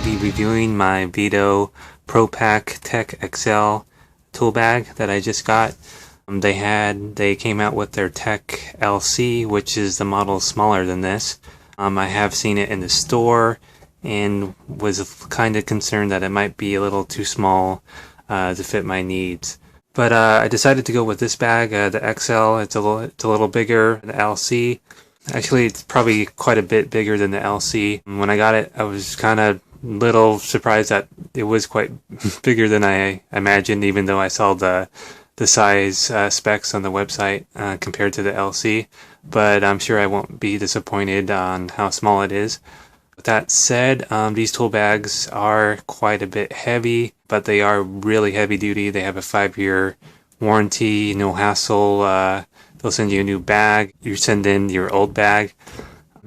be reviewing my Veto Pro Pac Tech-XL tool bag that I just got. They came out with their Tech-LC, which is the model smaller than this. I have seen it in the store and was kind of concerned that it might be a little too small to fit my needs. But I decided to go with this bag, the XL. It's a little bigger than the LC. Actually, it's probably quite a bit bigger than the LC. When I got it, I was kind of little surprised that it was quite bigger than I imagined, even though I saw the size specs on the website compared to the LC. But I'm sure I won't be disappointed on how small it is. With that said, these tool bags are quite a bit heavy, but they are really heavy duty. They have a 5-year warranty, no hassle. They'll send you a new bag. You send in your old bag.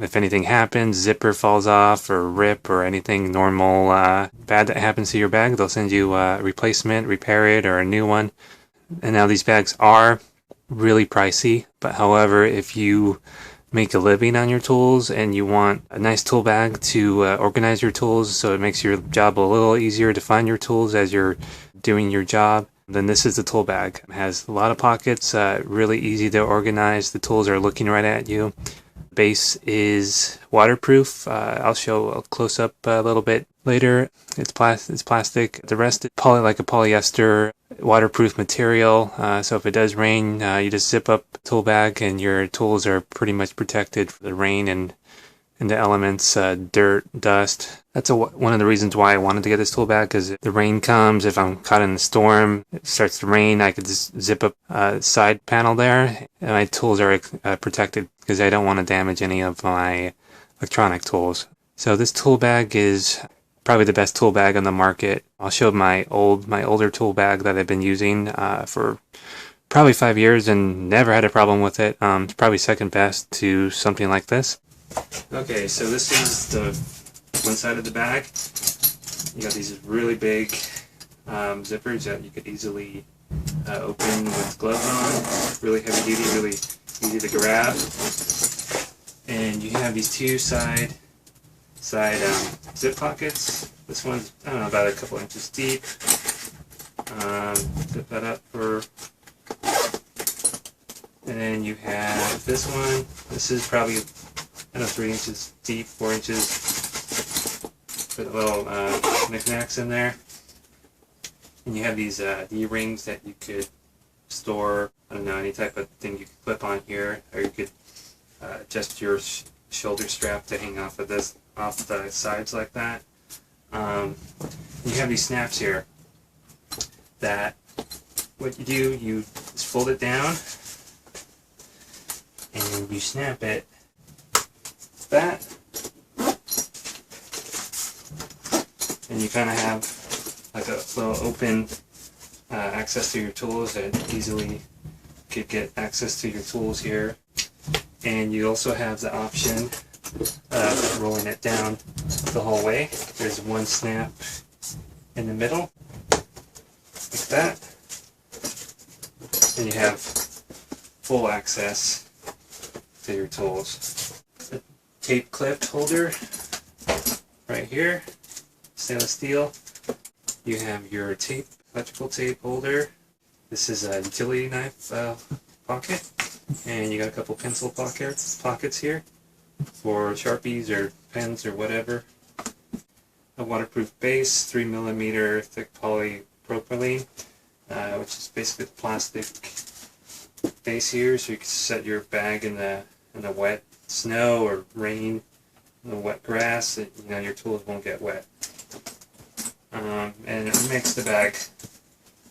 If anything happens, zipper falls off or rip or anything normal bad that happens to your bag, they'll send you a replacement, repair it, or a new one. And now these bags are really pricey, but however, if you make a living on your tools and you want a nice tool bag to organize your tools so it makes your job a little easier to find your tools as you're doing your job, then this is the tool bag. It has a lot of pockets, really easy to organize. The tools are looking right at you. The base is waterproof. I'll show a close-up a little bit later. It's plastic. The rest is like a polyester waterproof material. So if it does rain, you just zip up the tool bag and your tools are pretty much protected from the rain and the elements, dirt, dust. That's one of the reasons why I wanted to get this tool bag, because if the rain comes, if I'm caught in the storm, it starts to rain, I could just zip up side panel there, and my tools are protected because I don't want to damage any of my electronic tools. So this tool bag is probably the best tool bag on the market. I'll show my older tool bag that I've been using for probably 5 years and never had a problem with it. It's probably second best to something like this. Okay, so this is the one side of the bag. You got these really big zippers that you could easily open with gloves on. Really heavy duty, really easy to grab. And you have these two side zip pockets. This one's, I don't know, about a couple inches deep. Zip that up and then you have this one. This is probably 3 inches deep, 4 inches. Put a little knickknacks in there. And you have these D-rings that you could store, I don't know, any type of thing you could clip on here, or you could adjust your shoulder strap to hang off of off the sides like that. You have these snaps here that what you do, you just fold it down and you snap it that, and you kind of have like a little open access to your tools, and easily could get access to your tools here. And you also have the option of rolling it down the whole way. There's one snap in the middle like that, and you have full access to your tools. Tape clip holder right here, stainless steel. You have your electrical tape holder. This is a utility knife pocket, and you got a couple pencil pockets here for Sharpies or pens or whatever. A waterproof base, 3mm thick polypropylene, which is basically the plastic base here, so you can set your bag in the wet snow or rain, the wet grass, and your tools won't get wet. And it makes the bag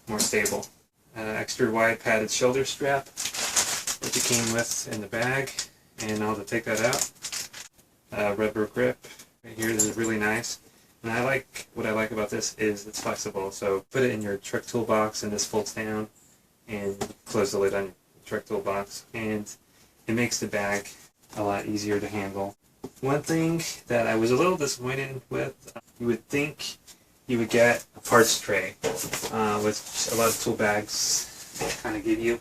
more stable. Extra wide padded shoulder strap that you came with in the bag, and I'll have to take that out. Rubber grip right here. This is really nice, and what I like about this is it's flexible. So put it in your truck toolbox, and this folds down, and close the lid on your truck toolbox, and it makes the bag a lot easier to handle. One thing that I was a little disappointed with, you would think you would get a parts tray, which a lot of tool bags kind of give you.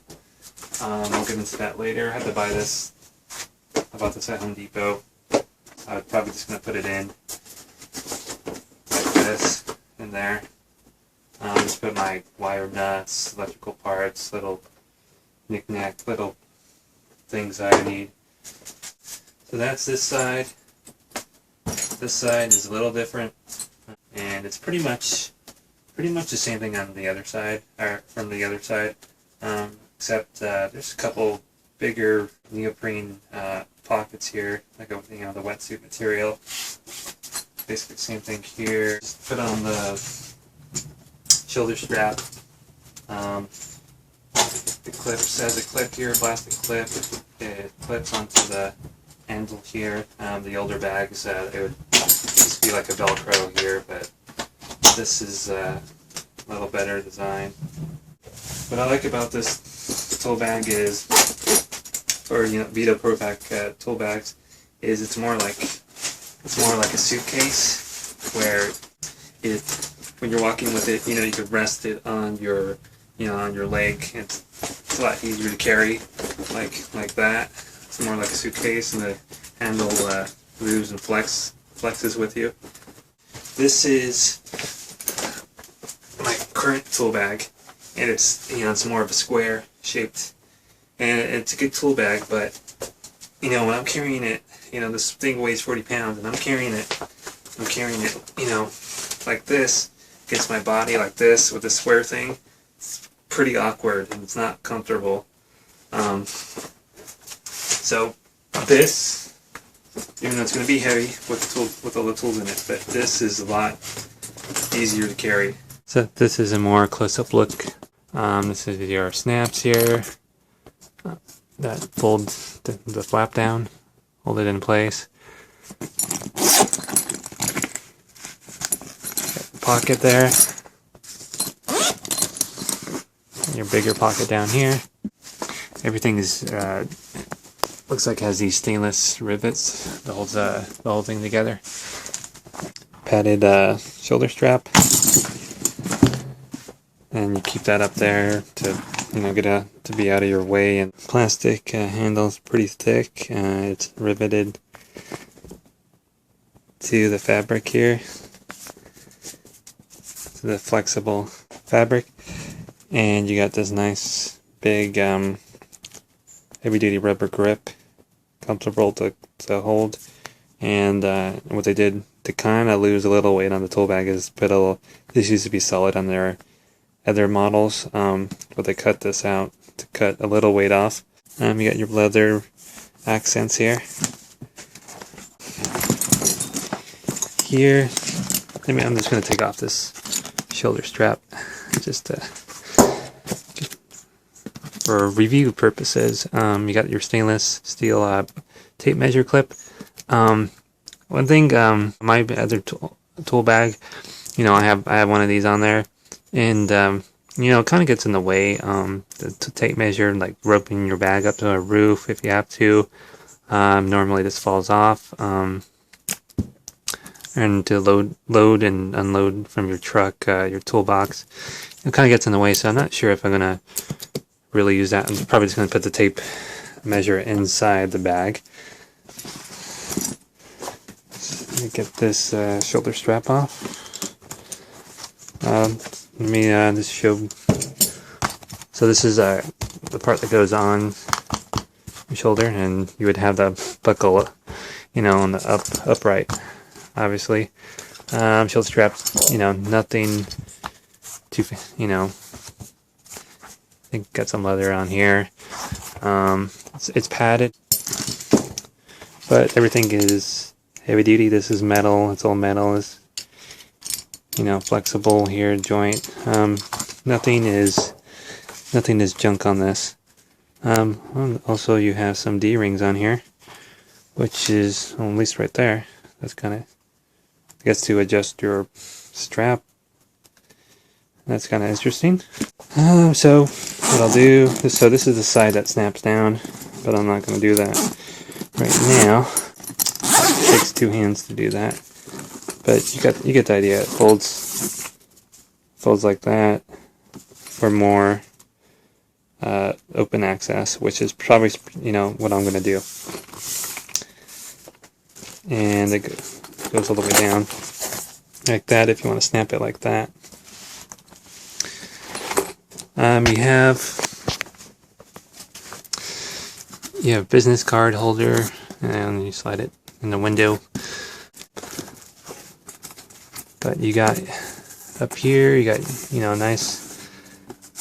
I'll get into that later. I had to buy this. I bought this at Home Depot. I'm probably just going to put it in. this in there. Just put my wire nuts, electrical parts, little knick-knack, little things I need. So that's this side. This side is a little different, and it's pretty much the same thing on the other side, or from the other side, except there's a couple bigger neoprene pockets here, like the wetsuit material. Basically same thing here. Just put on the shoulder strap. The clip has a clip here, plastic clip. It clips onto the handle here. The older bags, it would just be like a Velcro here, but this is a little better design. What I like about this tool bag is, or Veto Pro Pac tool bags, is it's more like a suitcase where when you're walking with it, you could rest it on your on your leg. It's a lot easier to carry like that. It's more like a suitcase, and the handle moves and flexes with you. This is my current tool bag, and it's it's more of a square shaped, and it's a good tool bag. But when I'm carrying it, this thing weighs 40 pounds, and I'm carrying it, like this against my body, like this with the square thing. It's pretty awkward, and it's not comfortable. So this, even though it's going to be heavy with all the tools in it, but this is a lot easier to carry. So this is a more close-up look. This is your snaps here that fold the flap down, hold it in place. Pocket there. Your bigger pocket down here. Everything is looks like it has these stainless rivets that holds the whole thing together. Padded shoulder strap, and you keep that up there to to be out of your way. And plastic handle is pretty thick. It's riveted to the fabric here, to the flexible fabric. And you got this nice big heavy duty rubber grip, comfortable to hold. And what they did to kind of lose a little weight on the tool bag is this used to be solid on their other models, but they cut this out to cut a little weight off. You got your leather accents here. Here, I'm just going to take off this shoulder strap just for review purposes. You got your stainless steel tape measure clip. One thing, my other tool bag, I have one of these on there, and it kind of gets in the way to tape measure, like roping your bag up to a roof if you have to. Normally this falls off, and to load and unload from your truck, your toolbox, it kind of gets in the way. So I'm not sure if I'm gonna really use that. I'm probably just gonna put the tape measure inside the bag. Let me get this shoulder strap off. Let me just show. So this is the part that goes on your shoulder, and you would have the buckle, on the upright, obviously. Shoulder strap, nothing too, I think got some leather on here. It's padded, but everything is heavy duty. This is metal. It's all metal. It's flexible here, joint. Nothing is junk on this. Also, you have some D-rings on here, which is, well, at least right there. That's kind of, I guess, to adjust your strap. That's kind of interesting. So what I'll do is, so this is the side that snaps down, but I'm not going to do that right now. It takes two hands to do that, but you get the idea. It folds like that for more open access, which is probably what I'm going to do. And it goes all the way down. like that if you want to snap it like that. You have business card holder, and you slide it in the window. But you got up here, you got, you know, a nice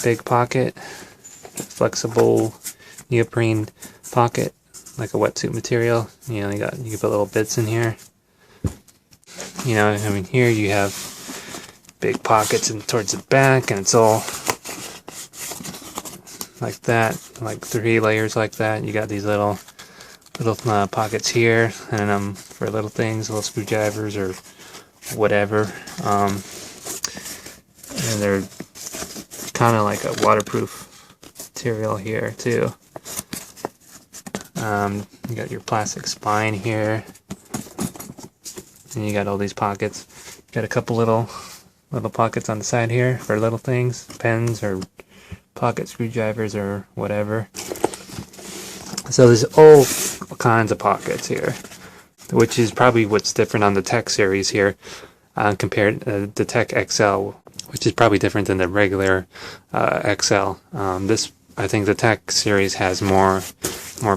big pocket, flexible neoprene pocket, like a wetsuit material. You know, you can put little bits in here. You know, I mean, here you have big pockets and towards the back, and it's all like that, like 3 layers like that. You got these little pockets here, and for little things, little screwdrivers or whatever. And they're kind of like a waterproof material here too. You got your plastic spine here, and you got all these pockets. You got a couple little pockets on the side here for little things, pens or pocket screwdrivers or whatever. So there's all kinds of pockets here, which is probably what's different on the Tech series here compared to the Tech-XL, which is probably different than the regular XL. I think the Tech series has more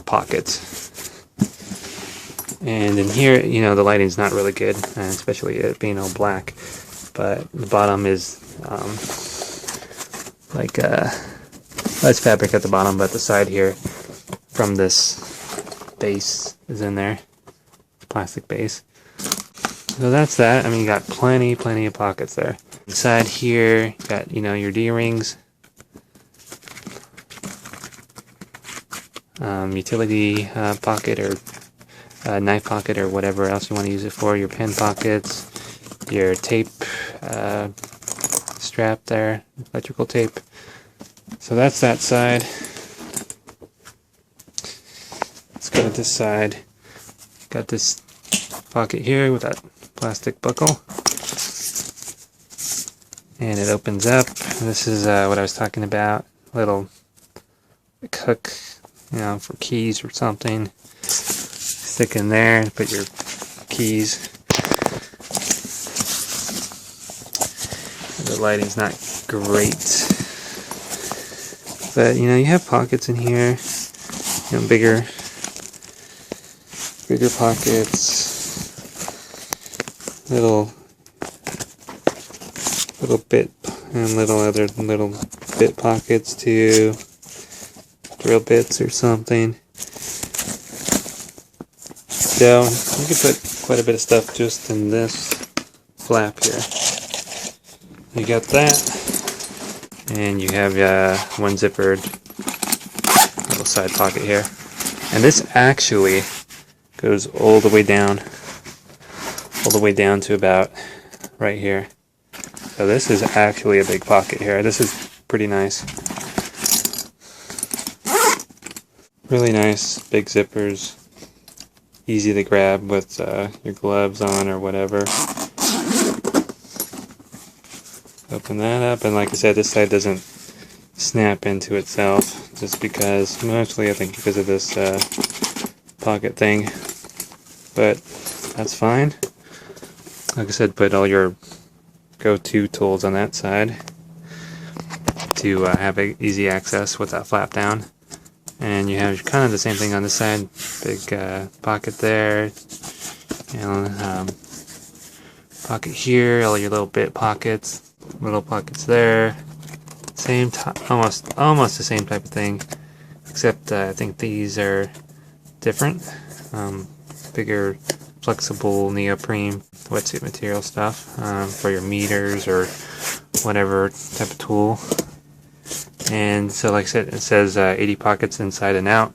pockets. And in here, you know, the lighting's not really good, especially it being all black. But the bottom is less fabric at the bottom, but the side here from this base is in there, plastic base. So that's that. I mean, you got plenty of pockets there. Inside here, you got, you know, your D-rings, utility pocket or knife pocket or whatever else you want to use it for. Your pen pockets, your tape strap there, electrical tape. So that's that side. Let's go to this side. Got this pocket here with that plastic buckle, and it opens up. This is what I was talking about, little hook, you know, for keys or something. Stick in there and put your keys. The lighting's not great, but you know, you have pockets in here, you know, bigger pockets, little bit and little bit pockets too, drill bits or something. So you can put quite a bit of stuff just in this flap here. You got that, and you have one zippered little side pocket here, and this actually goes all the way down to about right here. So this is actually a big pocket here. This is pretty nice. Really nice, big zippers. Easy to grab with your gloves on or whatever. Open that up, and like I said, this side doesn't snap into itself, just because, mostly I think because of this pocket thing, but that's fine. Like I said, put all your go-to tools on that side to have easy access with that flap down. And you have kind of the same thing on this side, big pocket there, you know, pocket here, all your little bit pockets, little pockets there, same almost the same type of thing, except I think these are different, bigger flexible neoprene wetsuit material stuff for your meters or whatever type of tool. And so, like I said, it says 80 pockets inside and out.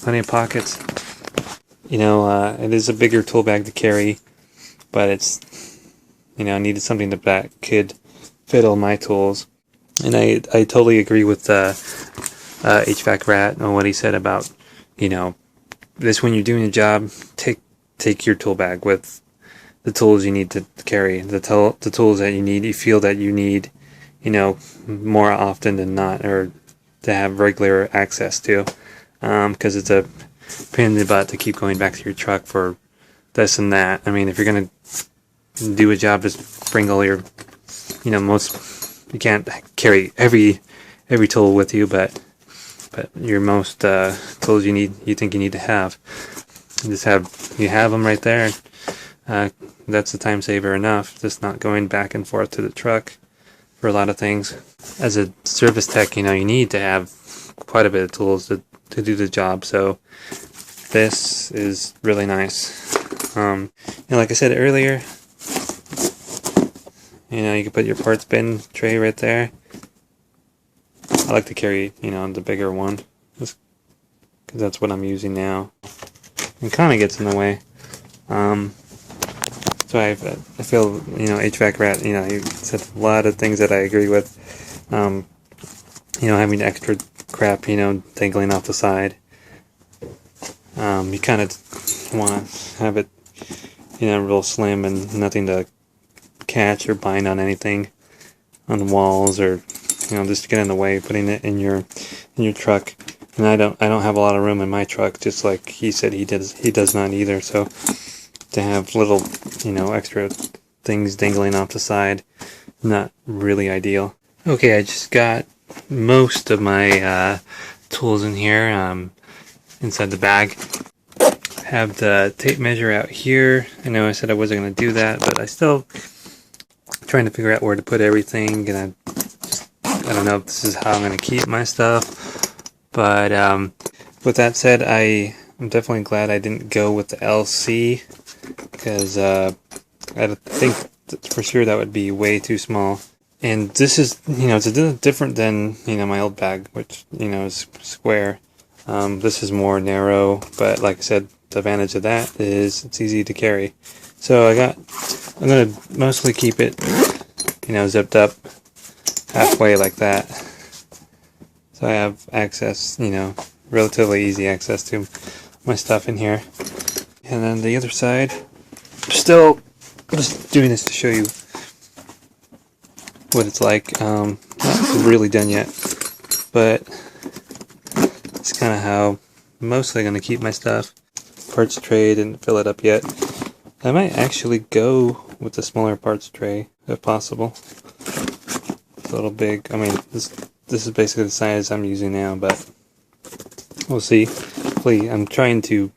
Plenty of pockets. You know, it is a bigger tool bag to carry, but it's, you know, I needed something that could fit all my tools. And I totally agree with HVAC Rat and what he said about, you know, this, when you're doing a job, take your tool bag with the tools you need to carry, the tools that you feel that you need, you know, more often than not, or to have regular access to, because it's a pain in the butt to keep going back to your truck for this and that. I mean, if you're gonna do a job, just bring all your, you you can't carry every tool with you, but your most tools you think you need to have. You have them right there. That's the time saver enough, just not going back and forth to the truck for a lot of things. As a service tech, you need to have quite a bit of tools to do the job, so this is really nice. Like I said earlier, you can put your parts bin tray right there. I like to carry, the bigger one, just because that's what I'm using now. It kind of gets in the way. So I feel, HVAC Rat, he said a lot of things that I agree with. Having extra crap, dangling off the side. You kind of want to have it, real slim and nothing to catch or bind on anything, on the walls, or just get in the way putting it in your truck. And I don't have a lot of room in my truck, just like he said he does not either. So to have little extra things dangling off the side, not really ideal. Okay, I just got most of my tools in here, inside the bag. I have the tape measure out here. I know I said I wasn't going to do that, but I still trying to figure out where to put everything, and I don't know if this is how I'm going to keep my stuff. But with that said, I'm definitely glad I didn't go with the LC, because I think for sure that would be way too small. And this is, it's a little different than, my old bag, which, is square. This is more narrow, but like I said, the advantage of that is it's easy to carry. So I'm going to mostly keep it, zipped up halfway like that. So I have access, relatively easy access to my stuff in here. And then the other side, I'm just doing this to show you what it's like. Not really done yet, but it's kind of how I'm mostly going to keep my stuff. Parts tray, didn't fill it up yet. I might actually go with the smaller parts tray if possible. It's a little big. I mean, this is basically the size I'm using now, but we'll see. Hopefully, I'm trying to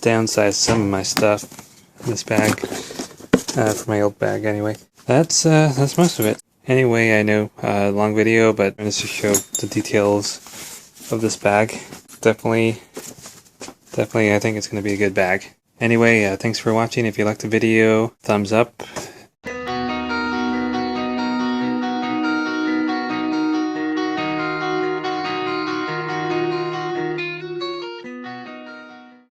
downsize some of my stuff in this bag, for my old bag anyway. That's most of it. Anyway, I know, long video, but I'm just to show the details of this bag. Definitely, I think it's going to be a good bag. Anyway, thanks for watching. If you liked the video, thumbs up.